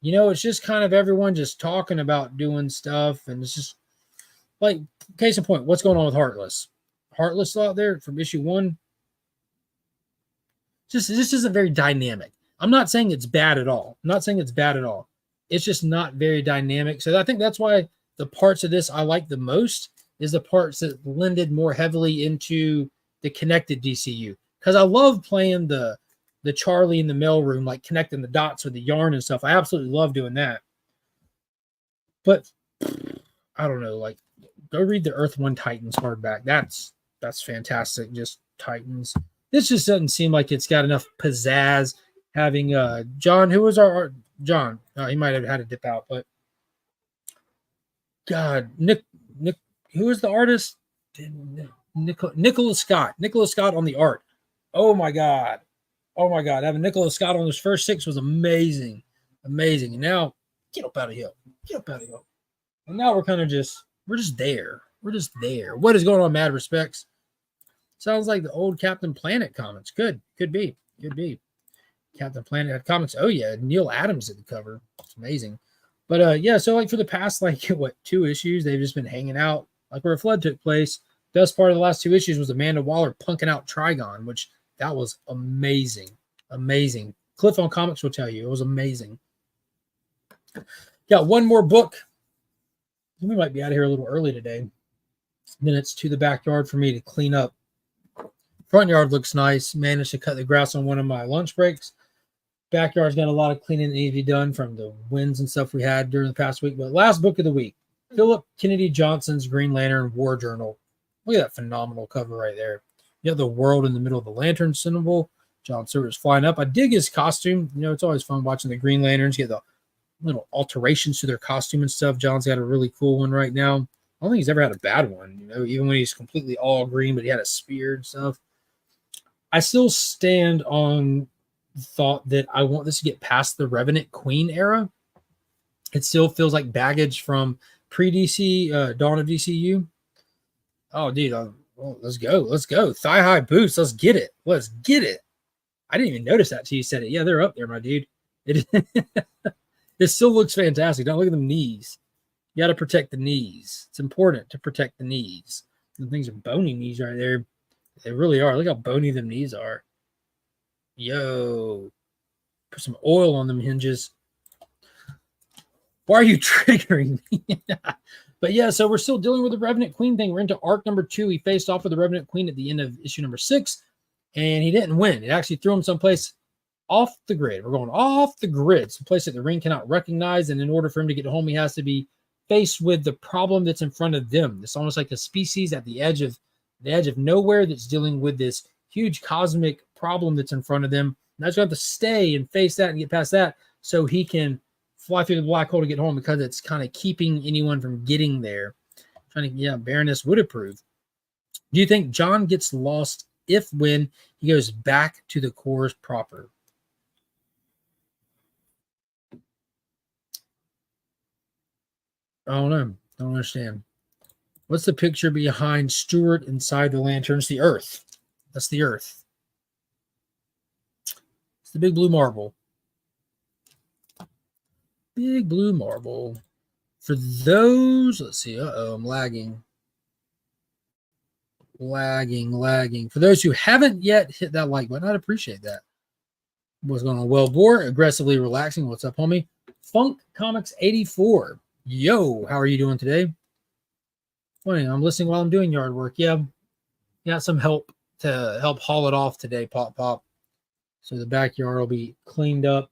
you know, it's just kind of everyone just talking about doing stuff. And it's just like, case in point, what's going on with Heartless? Heartless out there from issue 1. Just this isn't very dynamic. I'm not saying it's bad at all. I'm not saying it's bad at all. It's just not very dynamic. So I think that's why the parts of this I like the most is the parts that lended more heavily into the connected DCU. Because I love playing the Charlie in the mailroom, like connecting the dots with the yarn and stuff. I absolutely love doing that. But I don't know, like go read the Earth One Titans hardback. That's fantastic. Just Titans. This just doesn't seem like it's got enough pizzazz. Having John, who was our John? He might have had to dip out, but God, Nick, who was the artist? Nicholas Scott. Nicholas Scott on the art. Oh my God. Having Nicholas Scott on his first 6 was amazing. And now, get up out of here. And now we're just there. We're just there. What is going on, Mad Respects? Sounds like the old Captain Planet comics. Could be. Captain Planet had comics. Oh yeah, Neil Adams at the cover. It's amazing. But yeah, so like for the past 2 issues, they've just been hanging out like where a flood took place. Best part of the last 2 issues was Amanda Waller punking out Trigon, which that was amazing. Cliff on Comics will tell you it was amazing. Got one more book. We might be out of here a little early today. Then it's to the backyard for me to clean up. Front yard looks nice. Managed to cut the grass on one of my lunch breaks. Backyard's got a lot of cleaning that needs to be done from the winds and stuff we had during the past week. But last book of the week, Philip Kennedy Johnson's Green Lantern War Journal. Look at that phenomenal cover right there. You have the world in the middle of the lantern symbol. John Stewart's flying up. I dig his costume. You know, it's always fun watching the Green Lanterns get the little alterations to their costume and stuff. John's got a really cool one right now. I don't think he's ever had a bad one, you know, even when he's completely all green, but he had a spear and stuff. I still stand on the thought that I want this to get past the Revenant Queen era. It still feels like baggage from pre-DC, Dawn of DCU. Oh, dude, well, let's go. Let's go. Thigh-high boots. Let's get it. Let's get it. I didn't even notice that till you said it. Yeah, they're up there, my dude. It, it still looks fantastic. Don't look at them knees. You got to protect the knees. It's important to protect the knees. The things are bony knees right there. They really are. Look how bony them knees are. Yo. Put some oil on them hinges. Why are you triggering me? But yeah, so we're still dealing with the Revenant Queen thing. We're into arc number 2. He faced off with the Revenant Queen at the end of issue number 6, and he didn't win. It actually threw him someplace off the grid. We're going off the grid, someplace that the ring cannot recognize, and in order for him to get home, he has to be faced with the problem that's in front of them. It's almost like a species at the edge of nowhere that's dealing with this huge cosmic problem that's in front of them. And that's going to have to stay and face that and get past that so he can fly through the black hole to get home, because it's kind of keeping anyone from getting there. Baroness would approve. Do you think John gets lost when he goes back to the cores proper? I don't know. Don't understand. What's the picture behind Stewart inside the lantern? It's the Earth. That's the Earth. It's the big blue marble. Big blue marble. For those, let's see. I'm lagging. Lagging. For those who haven't yet hit that like button, I'd appreciate that. What's going on? Well, Boar, aggressively relaxing. What's up, homie? Funk Comics 84. Yo, how are you doing today? Funny, I'm listening while I'm doing yard work. Yeah, got some help to help haul it off today, Pop. So the backyard will be cleaned up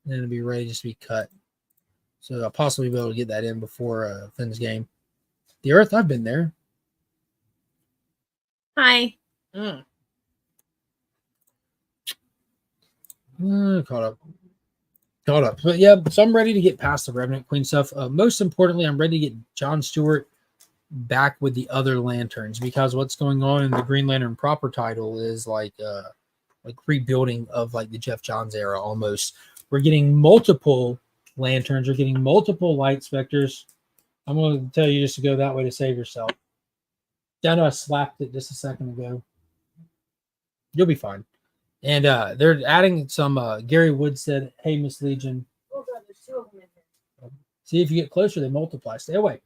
and it'll be ready just to be cut. So I'll possibly be able to get that in before Finn's game. The Earth, I've been there. Hi. Caught up. But yeah, so I'm ready to get past the Revenant Queen stuff. Most importantly, I'm ready to get John Stewart back with the other lanterns, because what's going on in the Green Lantern proper title is like rebuilding of like the Jeff Johns era almost. We're getting multiple lanterns. We're getting multiple light specters. I'm going to tell you just to go that way to save yourself. Yeah, I know I slapped it just a second ago. You'll be fine. And they're adding some. Gary Wood said, "Hey, Miss Legion. Oh God, there's 2 of them in here. See, if you get closer, they multiply. Stay away.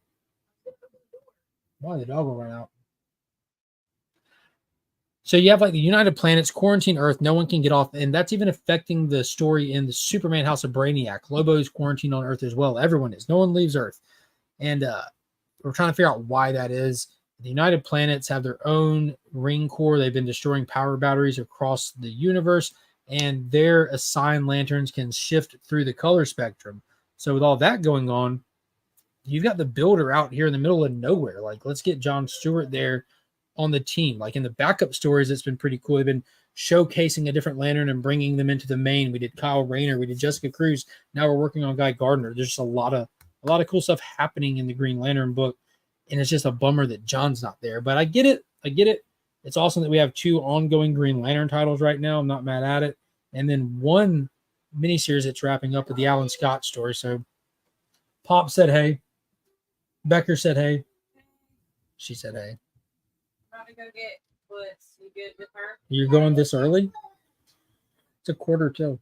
Why the dog will run out." So you have like the United Planets, quarantine Earth. No one can get off, and that's even affecting the story in the Superman House of Brainiac. Lobo's quarantined on Earth as well. Everyone is. No one leaves Earth, and we're trying to figure out why that is. The United Planets have their own ring core. They've been destroying power batteries across the universe, and their assigned lanterns can shift through the color spectrum. So with all that going on, you've got the builder out here in the middle of nowhere. Like, let's get John Stewart there on the team. Like in the backup stories, it's been pretty cool. They've been showcasing a different lantern and bringing them into the main. We did Kyle Rayner. We did Jessica Cruz. Now we're working on Guy Gardner. There's just a lot of cool stuff happening in the Green Lantern book. And it's just a bummer that John's not there. But I get it. It's awesome that we have 2 ongoing Green Lantern titles right now. I'm not mad at it. And then 1 miniseries that's wrapping up with the Alan Scott story. So Pop said hey. Becker said hey. She said hey. About to go get Bliss. You good with her? You're going this early? It's 1:45.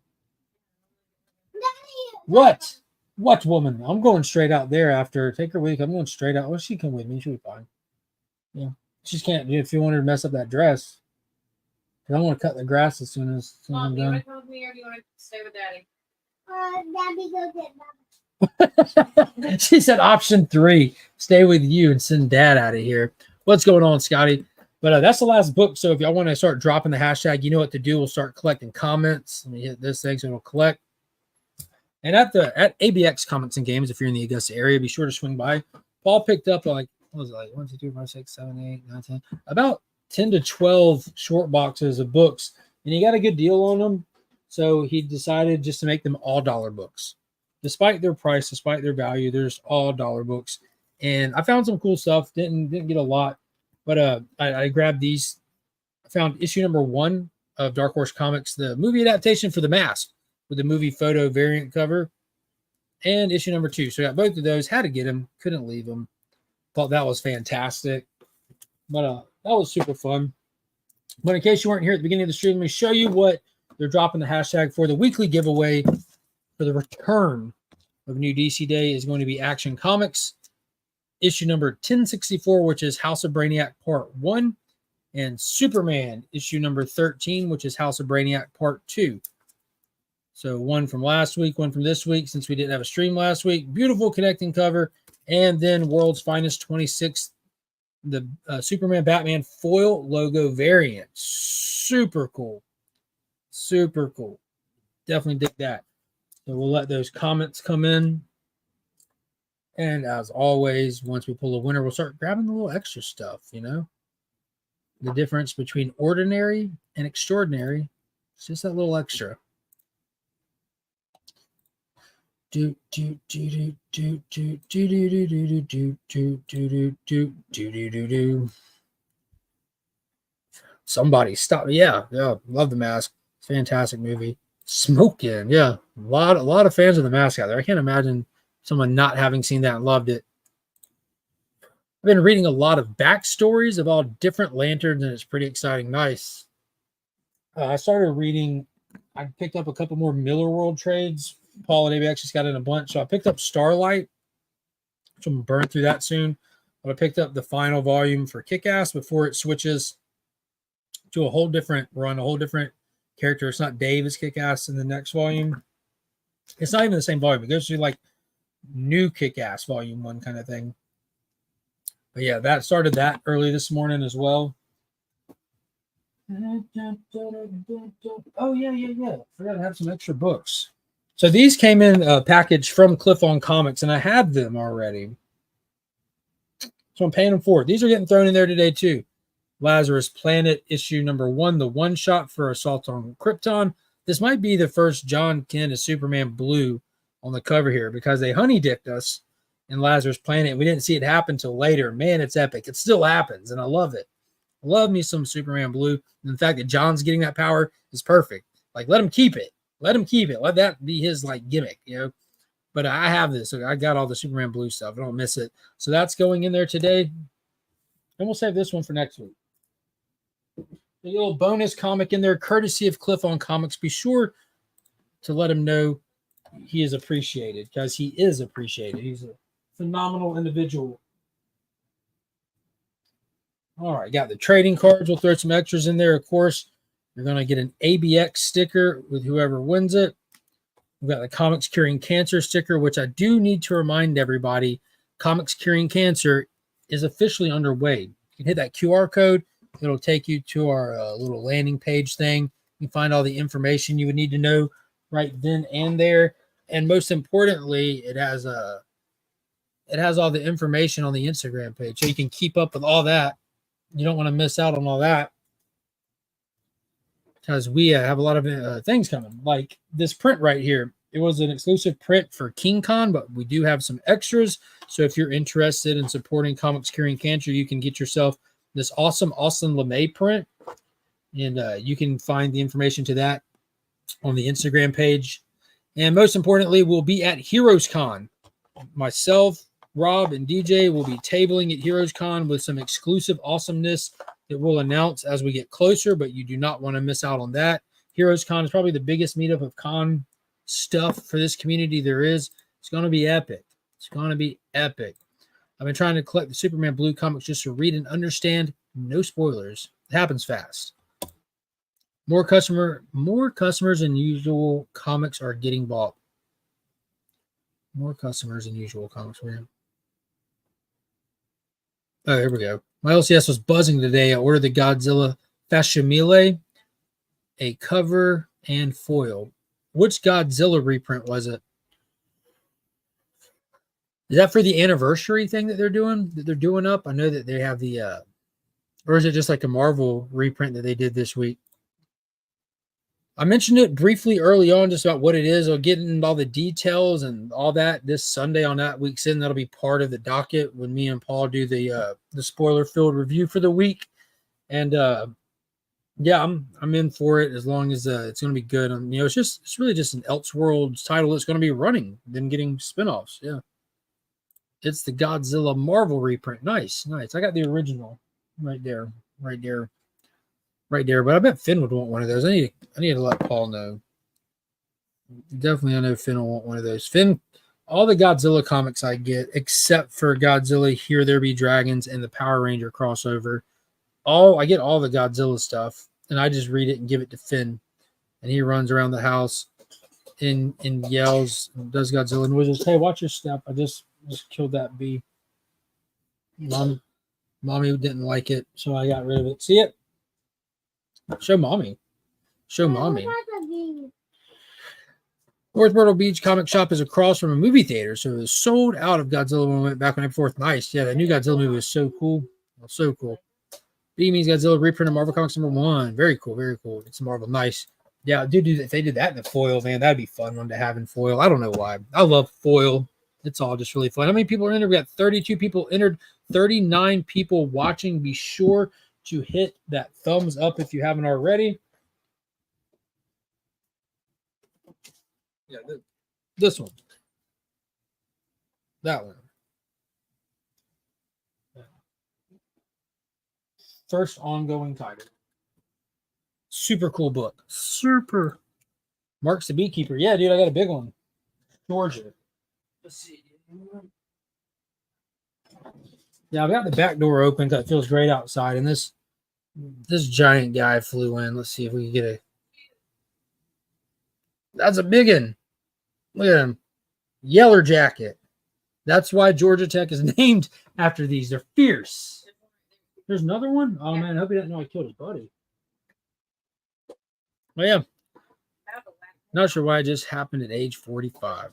What? What woman? I'm going straight out there after. Take her with you. I'm going straight out. Well, she can with me. She'll be fine. Yeah. She just can't do it if you want her to mess up that dress. Because I want to cut the grass as soon as I'm done. Do you want to come with me or do you want to stay with Daddy? Daddy, go get Mama. She said option 3. Stay with you and send Dad out of here. What's going on, Scotty? But that's the last book. So if y'all want to start dropping the hashtag, you know what to do. We'll start collecting comments. Let me hit this thing so it'll collect. And at ABX Comics and Games, if you're in the Augusta area, be sure to swing by. Paul picked up like, what was it, like 1, 2, 3, 4, 5, 6, 7, 8, 9, 10, about 10 to 12 short boxes of books. And he got a good deal on them. So he decided just to make them all dollar books. Despite their price, despite their value, there's all dollar books. And I found some cool stuff. Didn't get a lot. But I grabbed these. I found issue number 1 of Dark Horse Comics, the movie adaptation for The Mask, with the movie photo variant cover. and issue number 2. So I got both of those. Had to get them. Couldn't leave them. Thought that was fantastic. But that was super fun. But in case you weren't here at the beginning of the stream, let me show you what they're dropping the hashtag for. The weekly giveaway for the return of New DC Day is going to be Action Comics, issue number 1064, which is House of Brainiac Part 1, and Superman, issue number 13, which is House of Brainiac Part 2. So one from last week, one from this week, since we didn't have a stream last week. Beautiful connecting cover. And then World's Finest 26, the Superman Batman foil logo variant. Super cool. Super cool. Definitely dig that. So we'll let those comments come in. And as always, once we pull a winner, we'll start grabbing the little extra stuff, you know. The difference between ordinary and extraordinary. It's just that little extra. Do do do do do do do do do do do do do do do do do. Somebody stop! Yeah, love The Mask. Fantastic movie. Smoking, yeah, a lot of fans of The Mask out there. I can't imagine someone not having seen that and loved it. I've been reading a lot of backstories of all different lanterns, and it's pretty exciting. Nice. I started reading. I picked up a couple more Miller World trades. Paul and ABX just got in a bunch. So I picked up Starlight, which I'm going to burn through that soon. But I picked up the final volume for Kick-Ass before it switches to a whole different run, a whole different character. It's not Dave as Kick-Ass in the next volume. It's not even the same volume. It goes to like new Kick-Ass volume 1 kind of thing. But yeah, that started that early this morning as well. Oh, yeah. Forgot to have some extra books. So these came in a package from Cliff on Comics, and I had them already. So I'm paying them for it. These are getting thrown in there today, too. Lazarus Planet, issue number 1, the one-shot for Assault on Krypton. This might be the first John Kent as Superman Blue on the cover here, because they honey-dipped us in Lazarus Planet. We didn't see it happen till later. Man, it's epic. It still happens, and I love it. I love me some Superman Blue. And the fact that John's getting that power is perfect. Like, let him keep it. Let him keep it. Let that be his, like, gimmick, you know. But I have this. So I got all the Superman Blue stuff. I don't miss it. So that's going in there today. And we'll save this one for next week. A little bonus comic in there, courtesy of Cliff on Comics. Be sure to let him know he is appreciated, because he is appreciated. He's a phenomenal individual. All right, got the trading cards. We'll throw some extras in there. Of course, you're going to get an ABX sticker with whoever wins it. We've got the Comics Curing Cancer sticker, which I do need to remind everybody, Comics Curing Cancer is officially underway. You can hit that QR code. It'll take you to our little landing page thing. You can find all the information you would need to know right then and there. And most importantly, it has all the information on the Instagram page, so you can keep up with all that. You don't want to miss out on all that, because we have a lot of things coming, like this print right here. It was an exclusive print for King Con, but we do have some extras. So if you're interested in supporting Comics Curing Cancer, you can get yourself this awesome Austin LeMay print. And you can find the information to that on the Instagram page. And most importantly, we'll be at Heroes Con. Myself, Rob, and DJ will be tabling at Heroes Con with some exclusive awesomeness that we'll announce as we get closer, but you do not want to miss out on that. Heroes Con is probably the biggest meetup of con stuff for this community there is. It's going to be epic. It's going to be epic. I've been trying to collect the Superman Blue comics just to read and understand. No spoilers. It happens fast. More customers than usual comics are getting bought. More customers than usual comics. Man. Oh, here we go. My LCS was buzzing today. I ordered the Godzilla Facsimile, a cover and foil. Which Godzilla reprint was it? Is that for the anniversary thing that they're doing up? I know that they have the or is it just like a Marvel reprint that they did this week? I mentioned it briefly early on, just about what it is. I'll get into all the details and all that this Sunday on that week's in. That'll be part of the docket when me and Paul do the spoiler-filled review for the week. And Yeah, I'm in for it as long as it's going to be good. You know, it's really just an Elseworlds title that's going to be running, then getting spinoffs. Yeah, it's the Godzilla Marvel reprint. Nice, nice. I got the original right there, right there, right there. But I bet Finn would want one of those. I need to let Paul know. Definitely, I know Finn will want one of those. Finn, all the Godzilla comics I get, except for Godzilla Here There Be Dragons and the Power Ranger crossover. I get all the Godzilla stuff, and I just read it and give it to Finn, and he runs around the house and yells and does Godzilla noises. Hey, watch your step! I just killed that bee. Mommy didn't like it, so I got rid of it. See it? Show mommy. Show mommy. North Myrtle Beach Comic Shop is across from a movie theater, so it was sold out of Godzilla when we went back on April 4th. Nice. Yeah, that new Godzilla movie was so cool. So cool. B means Godzilla reprint of Marvel Comics #1. Very cool, very cool. It's Marvel. Nice. Yeah, dude, if they did that in the foil, man, that'd be fun one to have in foil. I don't know why. I love foil. It's all just really fun. How many people are entered? We got 32 people entered, 39 people watching. Be sure to hit that thumbs up if you haven't already. Yeah, this one. That one. First ongoing title. Super cool book. Super. Mark's the Beekeeper. Yeah, dude, I got a big one. Georgia. Let's see. Yeah, I've got the back door open because it feels great outside. And this giant guy flew in. Let's see if we can get a. That's a big one. Look at him. Yeller jacket. That's why Georgia Tech is named after these. They're fierce. There's another one? Oh, man. I hope he doesn't know I killed his buddy. Oh, yeah. Not sure why it just happened at age 45.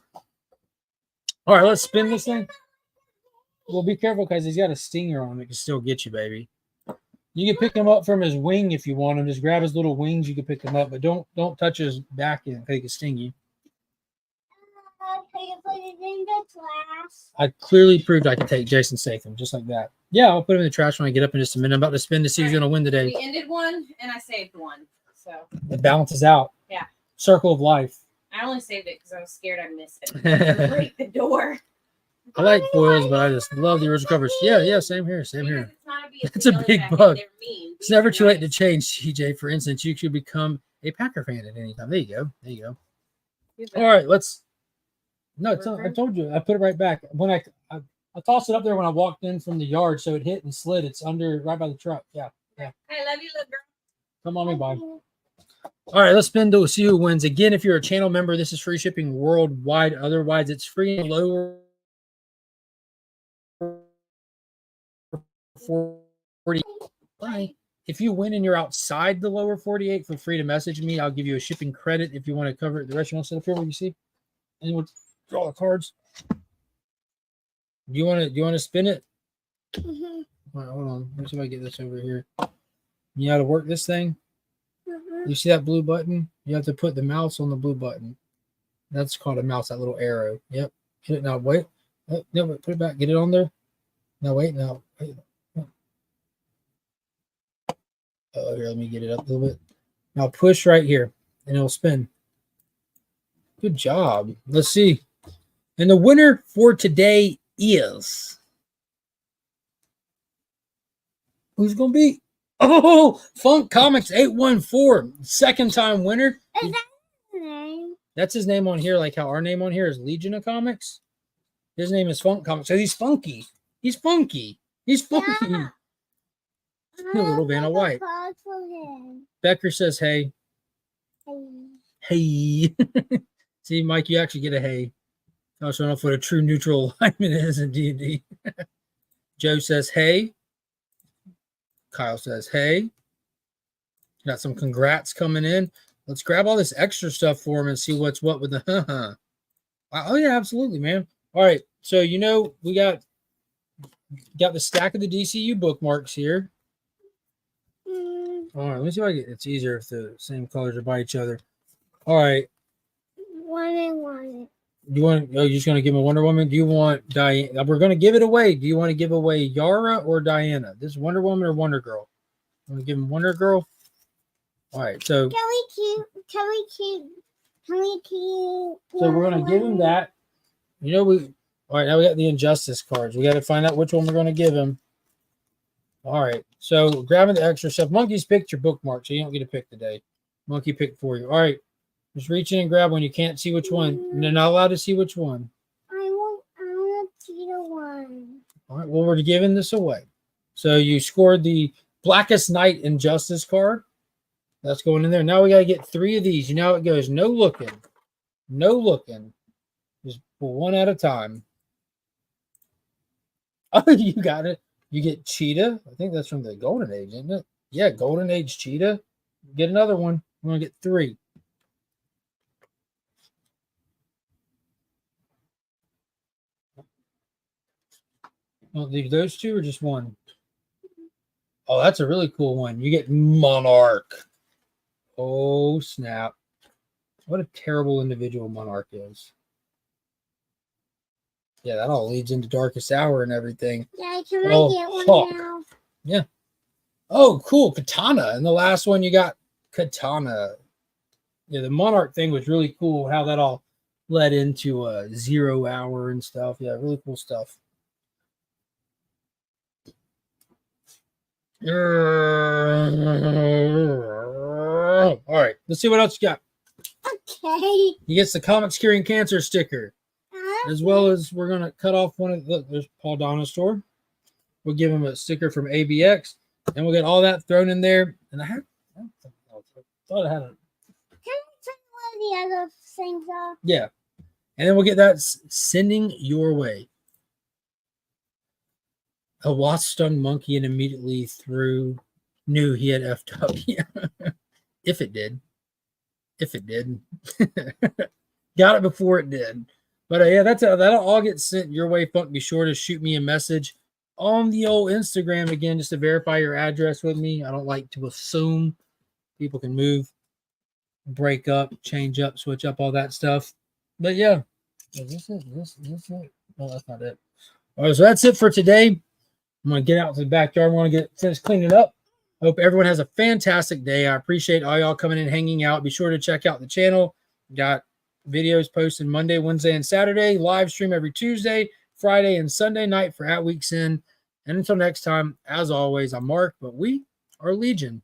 All right, let's spin this thing. Well, be careful because he's got a stinger on him. It can still get you, baby. You can pick him up from his wing if you want him. Just grab his little wings. You can pick him up, but don't touch his back end because he can sting you. I clearly proved I could take Jason Statham just like that. Yeah, I'll put him in the trash when I get up in just a minute. I'm about to spin to see who's going to win today. We ended one, and I saved one. So it balances out. Yeah. Circle of life. I only saved it because I was scared I'd miss it. Break the door. I like foils, but I just love the original covers. Yeah, same here. It's a big bug. It's never too late to change, CJ. For instance, you could become a Packer fan at any time. There you go. All right, let's. No, it's not, I told you. I put it right back. When I tossed it up there when I walked in from the yard, so it hit and slid. It's under right by the truck. Yeah. I love you, little girl. Come on, me, bye. All right, let's spin to see who wins. Again, if you're a channel member, this is free shipping worldwide. Otherwise, it's free and lower 40. Bye. If you win and you're outside the lower 48, feel free to message me. I'll give you a shipping credit if you want to cover it. The rest you want to set up here where you see. And we'll draw the cards. Do you want to spin it? Mm-hmm. All right, hold on. Let me see if I get this over here. You know how to work this thing? Mm-hmm. You see that blue button? You have to put the mouse on the blue button. That's called a mouse, that little arrow. Yep. Hit it now. Wait. Oh, no, wait, put it back. Get it on there. Now, wait. Now. Wait. Oh, here, let me get it up a little bit. Now push right here, and it'll spin. Good job. Let's see. And the winner for today is... Who's going to be? Oh, Funk Comics 814. Second time winner. Is that his name? That's his name on here, like how our name on here is Legion of Comics. His name is Funk Comics. So he's funky. He's funky. He's funky. Yeah. A little Vanna White. Becker says, hey. Hey. See, Mike, you actually get a hey. I'll show off what a true neutral alignment is in D&D. Joe says, hey. Kyle says, hey. Got some congrats coming in. Let's grab all this extra stuff for him and see what's what with the Oh, yeah, absolutely, man. All right. So, we got the stack of the DCU bookmarks here. All right. Let me see if I get it's easier if the same colors are by each other. All right. One. You're just going to give him a Wonder Woman? Do you want Diana? We're going to give it away. Do you want to give away Yara or Diana? This is Wonder Woman or Wonder Girl? I'm going to give him Wonder Girl. All right, so Can we keep? so we're gonna give him that. You know, we all right. Now we got the injustice cards. We got to find out which one we're gonna give him. All right, so grabbing the extra stuff. Monkey's picked your bookmark, so you don't get to pick today. Monkey picked for you. All right, just reach in and grab one. You can't see which one. You're not allowed to see which one. I want to see the one. All right, well, we're giving this away. So you scored the Blackest Night Injustice card. That's going in there. Now we got to get 3 of these. You know how it goes. No looking. No looking. Just pull one at a time. Oh, you got it. You get Cheetah. I think that's from the Golden Age, isn't it? Yeah, Golden Age Cheetah. Get another one. We're going to get 3. I'll leave those 2 or just one? Oh, that's a really cool one. You get Monarch. Oh, snap. What a terrible individual Monarch is. Yeah, that all leads into Darkest Hour and everything. Yeah, can I Oh, get one Hawk. now? Yeah. Oh, cool. Katana. And the last one you got Katana. Yeah, the Monarch thing was really cool. How that all led into a 0 hour and stuff. Yeah, really cool stuff. All right, let's see what else you got. Okay. He gets the Comics Curing Cancer sticker, as well as we're going to cut off one of the, there's Paul Donistor. We'll give him a sticker from ABX, and we'll get all that thrown in there. And I thought I had a, Can I turn one of the other things off? yeah. And then we'll get that sending your way. A wasp stung monkey and immediately knew he had effed up. Yeah. If it did. If it did. Got it before it did. But yeah, that'll all get sent your way, Funk. Be sure to shoot me a message on the old Instagram again, just to verify your address with me. I don't like to assume. People can move, break up, change up, switch up, all that stuff. But yeah. Is this it? Is this it? No, that's not it. All right, so that's it for today. I'm going to get out to the backyard. I want to get finished cleaning up. I hope everyone has a fantastic day. I appreciate all y'all coming in and hanging out. Be sure to check out the channel. Got videos posted Monday, Wednesday, and Saturday. Live stream every Tuesday, Friday, and Sunday night for At Week's End. And until next time, as always, I'm Mark, but we are Legion.